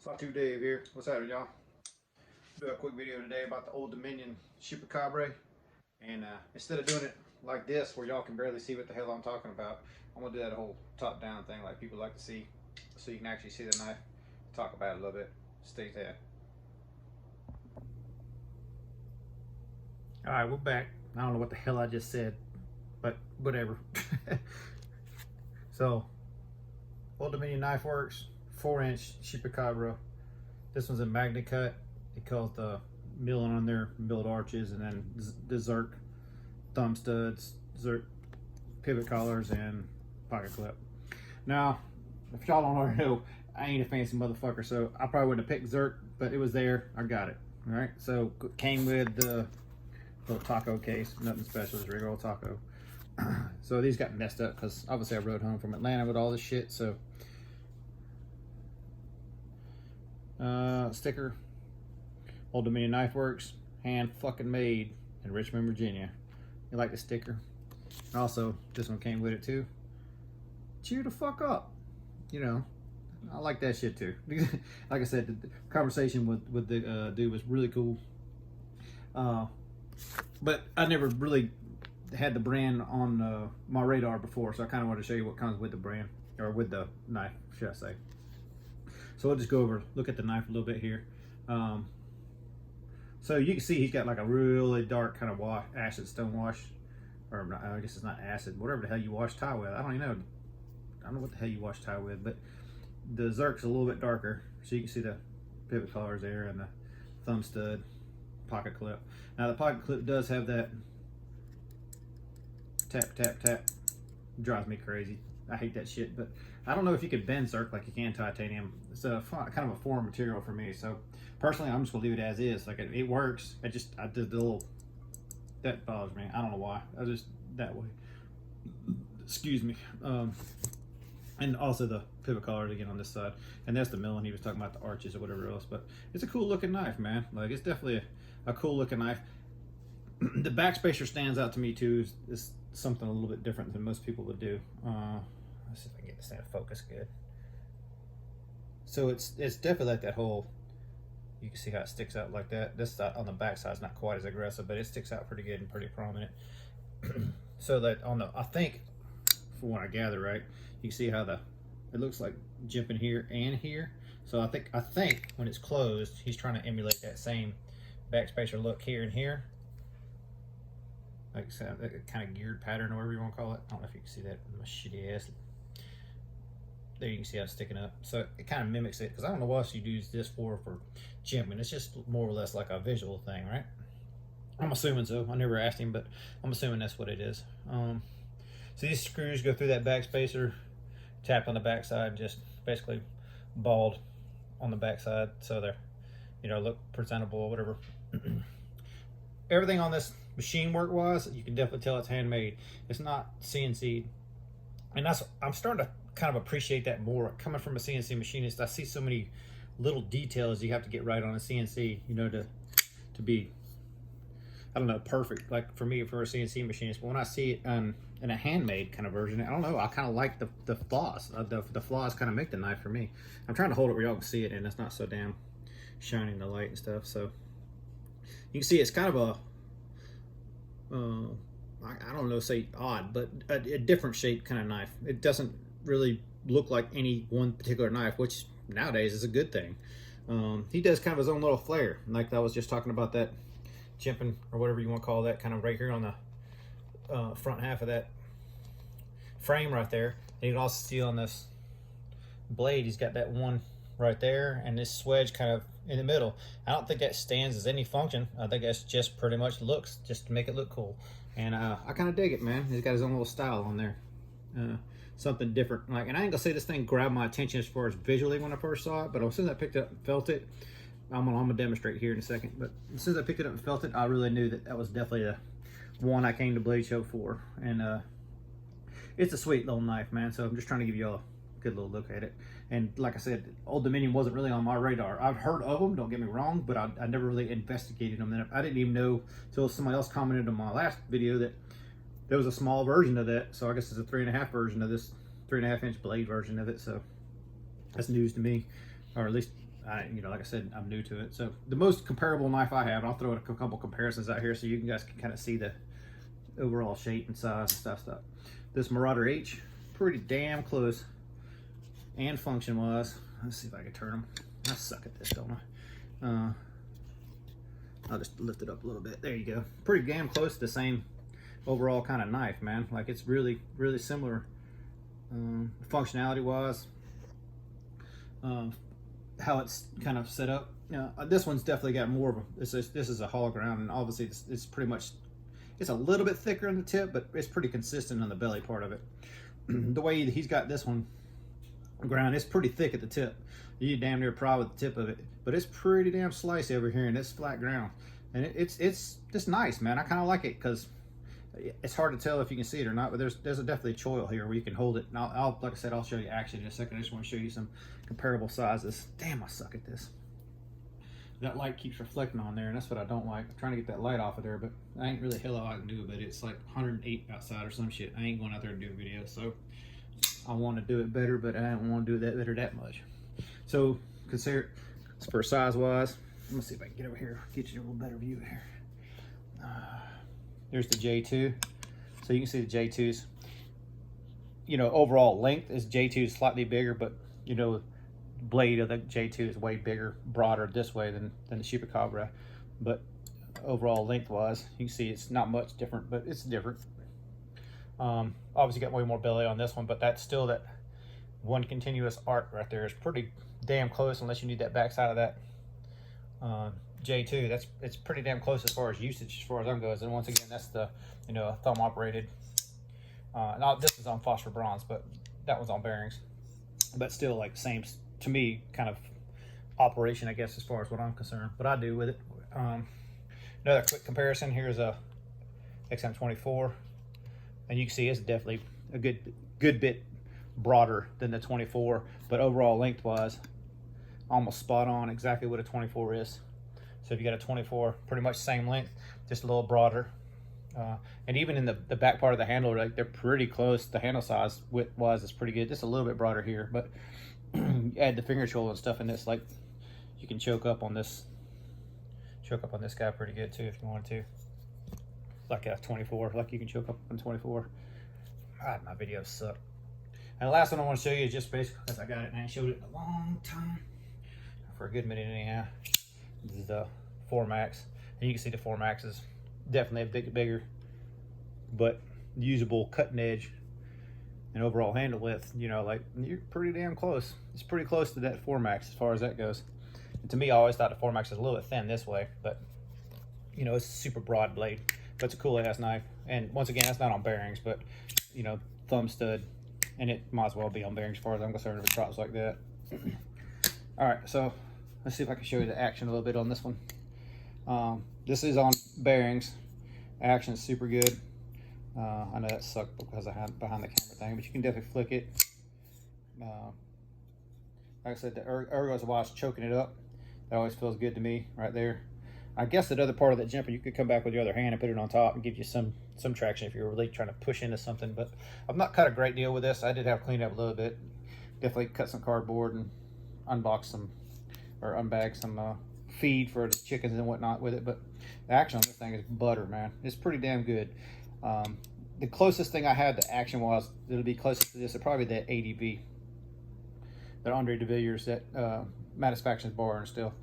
Fatu Dave here. What's happening, y'all? Do a quick video today about the Old Dominion Chupacabra, and instead of doing it like this where y'all can barely see what the hell I'm talking about, I'm gonna do that whole top down thing like people like to see, so you can actually see the knife, talk about it a little bit. Stay tuned. All right, we're back. I don't know what the hell I just said, but whatever. So Old Dominion Knifeworks 4-inch Chupacabra. This one's a magnet cut. It calls the milling on there, milled arches, and then the Zerk thumb studs, Zerk pivot collars, and pocket clip. Now, if y'all don't already know, I ain't a fancy motherfucker, so I probably wouldn't have picked Zerk, but it was there. I got it. All right, so came with the little taco case. Nothing special, just regular old taco. So these got messed up because obviously I rode home from Atlanta with all this shit. So sticker, Old Dominion Knifeworks, hand fucking made in Richmond, Virginia. You like the sticker? Also, this one came with it too. Cheer the fuck up. You know, I like that shit too. Like I said, the conversation with the dude was really cool. But I never really had the brand on my radar before, so I kind of wanted to show you what comes with the brand, or with the knife, should I say. So we'll just go over, look at the knife a little bit here. So you can see he's got like a really dark kind of wash, acid stone wash, or not, I guess it's not acid, whatever the hell you wash tie with. I don't even know. I don't know what the hell you wash tie with, but the Zerk's a little bit darker, so you can see the pivot collars there and the thumb stud, pocket clip. Now the pocket clip does have that tap, tap, tap. Drives me crazy. I hate that shit, but I don't know if you could bend Zerk like you can titanium. It's a kind of a foreign material for me, so personally I'm just gonna leave it as is. Like it works. I did the little, that bothers me. I don't know why. I just that way. Excuse me. And also the pivot collars again on this side, and that's the milling. He was talking about the arches or whatever else, but it's a cool looking knife, man. Like it's definitely a cool looking knife. The backspacer stands out to me too. Is something a little bit different than most people would do. Let's see if I can get this thing to focus good. So it's definitely like that whole, you can see how it sticks out like that. This on the back side is not quite as aggressive, but it sticks out pretty good and pretty prominent. So that on the, I think, from what I gather, right, you can see how it looks like jimping here and here. So I think when it's closed, he's trying to emulate that same backspacer look here and here. Like a kind of geared pattern, or whatever you want to call it. I don't know if you can see that in my shitty ass. There you can see how it's sticking up. So it kind of mimics it, because I don't know what else you'd use this for jimping. It's just more or less like a visual thing, right? I'm assuming so. I never asked him, but I'm assuming that's what it is. So these screws go through that backspacer, tap on the backside, just basically balled on the backside, so they're, you know, look presentable or whatever. Everything on this machine work wise, you can definitely tell it's handmade. It's not CNC, and I'm starting to kind of appreciate that more coming from a CNC machinist. I see so many little details you have to get right on a CNC, you know, to be, I don't know, perfect. Like for me, for a CNC machinist, but when I see it in a handmade kind of version, I don't know, I kind of like the flaws. The flaws kind of make the knife for me. I'm trying to hold it where y'all can see it, and it's not so damn shiny in the light and stuff. So you can see it's kind of a, I don't know, say odd, but a different shape kind of knife. It doesn't really look like any one particular knife, which nowadays is a good thing. He does kind of his own little flair, like I was just talking about that jimping, or whatever you want to call that, kind of right here on the front half of that frame right there. And you can also see on this blade, he's got that one right there, and this swedge kind of in the middle. I don't think that stands as any function. I think that's just pretty much looks, just to make it look cool. And I kind of dig it, man. He's got his own little style on there. Something different. Like, and I ain't gonna say this thing grabbed my attention as far as visually when I first saw it, but as soon as I picked it up and felt it, I'm gonna demonstrate here in a second. But as soon as I picked it up and felt it, I really knew that was definitely the one I came to Blade Show for. And it's a sweet little knife, man. So I'm just trying to give you all a good little look at it. And like I said, Old Dominion wasn't really on my radar. I've heard of them, don't get me wrong, but I never really investigated them. And I didn't even know until somebody else commented on my last video that there was a small version of that. So I guess it's a 3.5 version of this, 3.5 inch blade version of it. So that's news to me, or at least like I said, I'm new to it. So the most comparable knife I have, and I'll throw a couple comparisons out here so you guys can kind of see the overall shape and size and stuff. This Marauder H, pretty damn close, and function wise. Let's see if I can turn them. I suck at this, don't I? I'll just lift it up a little bit. There you go. Pretty damn close to the same overall kind of knife, man. Like, it's really, really similar functionality wise. How it's kind of set up. This one's definitely got more of a, this is a hollow ground, and obviously it's pretty much, it's a little bit thicker on the tip, but it's pretty consistent on the belly part of it. The way he's got this one ground, it's pretty thick at the tip. You damn near pry with the tip of it, but it's pretty damn slicey over here, and it's flat ground, and it's just nice, man. I kind of like it because it's hard to tell if you can see it or not, but there's definitely a choil here where you can hold it. And I'll like I said, I'll show you action in a second. I just want to show you some comparable sizes. Damn, I suck at this. That light keeps reflecting on there, and that's what I don't like. I'm trying to get that light off of there, but I ain't really hell I can do it. But it's like 108 outside or some shit. I ain't going out there to do a video, so I want to do it better, but I don't want to do it that better that much. So consider for size wise. Let me see if I can get over here, get you a little better view here. There's the J2. So you can see the J2's, overall length is J2 is slightly bigger, but blade of the J2 is way bigger, broader this way than the Chupacabra. But overall length wise, you can see it's not much different, but it's different. Obviously got way more belly on this one, but that's still that one continuous arc right there is pretty damn close, unless you need that backside of that J2. It's pretty damn close as far as usage, as far as I'm goes. And once again, that's the thumb operated. Now this is on phosphor bronze, but that one's on bearings. But still, like, same to me kind of operation, I guess, as far as what I'm concerned. But I do with it. Another quick comparison. Here's a XM24, and you can see it's definitely a good bit broader than the 24, but overall lengthwise, almost spot on exactly what a 24 is. So if you got a 24, pretty much same length, just a little broader. And even in the back part of the handle, like, they're pretty close. The handle size width-wise is pretty good. Just a little bit broader here, but add the finger choil and stuff in this, like, you can choke up on this guy pretty good too if you want to. Like a 24, like you can choke up on 24. God, my videos suck. And the last one I want to show you is just basically because I got it and I ain't showed it in a long time, for a good minute anyhow. This is the 4-Max, and you can see the 4-Max is definitely a bit bigger, but usable cutting edge and overall handle width. Like, you're pretty damn close. It's pretty close to that 4-Max as far as that goes. And to me, I always thought the 4-Max was a little bit thin this way, but it's a super broad blade. But it's a cool ass knife. And once again, that's not on bearings, but thumb stud, and it might as well be on bearings as far as I'm concerned if it drops like that. All right, so let's see if I can show you the action a little bit on this one. This is on bearings. Action is super good. I know that sucked because I had behind the camera thing, but you can definitely flick it. Like I said, the ergos while it's choking it up, that always feels good to me right there. I guess that other part of that jumper, you could come back with your other hand and put it on top and give you some traction if you're really trying to push into something. But I've not cut a great deal with this. I did have cleaned up a little bit. Definitely cut some cardboard and unbox some, or unbag some feed for the chickens and whatnot with it. But the action on this thing is butter, man. It's pretty damn good. The closest thing I had to action was, it'll be closest to this, it'll probably that ADV. They're Andre de Villiers, that Matisfaction's bar and still.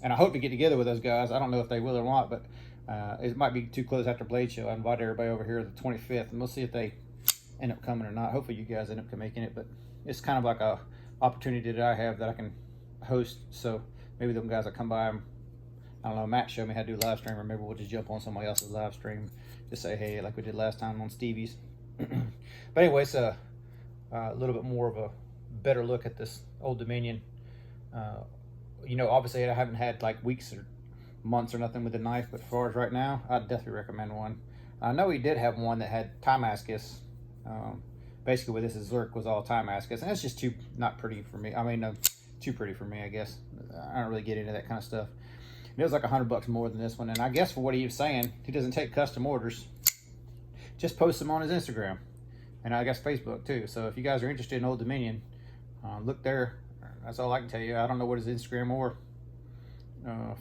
And I hope to get together with those guys. I don't know if they will or not, but it might be too close after Blade Show. I invite everybody over here the 25th, and we'll see if they end up coming or not. Hopefully you guys end up making it, but it's kind of like a opportunity that I have that I can host. So maybe them guys will come by. And, I don't know, Matt showed me how to do live stream, or maybe we'll just jump on somebody else's live stream, just say hey, like we did last time on Stevie's. But anyway, it's a little bit more of a better look at this Old Dominion. Obviously I haven't had like weeks or months or nothing with the knife, but as far as right now, I'd definitely recommend one. I know he did have one that had Timascus. Basically with this, his Zerk was all Timascus, and it's just too not pretty for me. I mean, too pretty for me, I guess. I don't really get into that kind of stuff. And it was like $100 more than this one, and I guess for what he was saying, he doesn't take custom orders. Just post them on his Instagram, and I guess Facebook too. So if you guys are interested in Old Dominion, look there. That's all I can tell you. I don't know what his Instagram or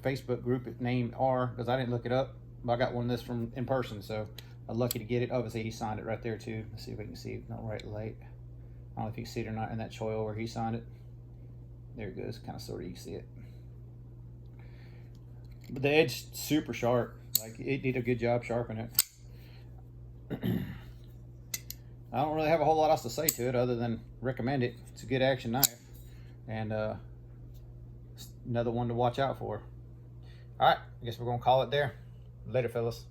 Facebook group name are, because I didn't look it up. But I got one of this from in person, so I'm lucky to get it. Obviously, he signed it right there too. Let's see if we can see it. No, right late. I don't know if you can see it or not in that choil where he signed it. There it goes. Kind of sort of you can see it. But the edge super sharp. Like, it did a good job sharpening it. I don't really have a whole lot else to say to it other than recommend it. It's a good action knife, and another one to watch out for. All right, I guess we're gonna call it there. Later, fellas.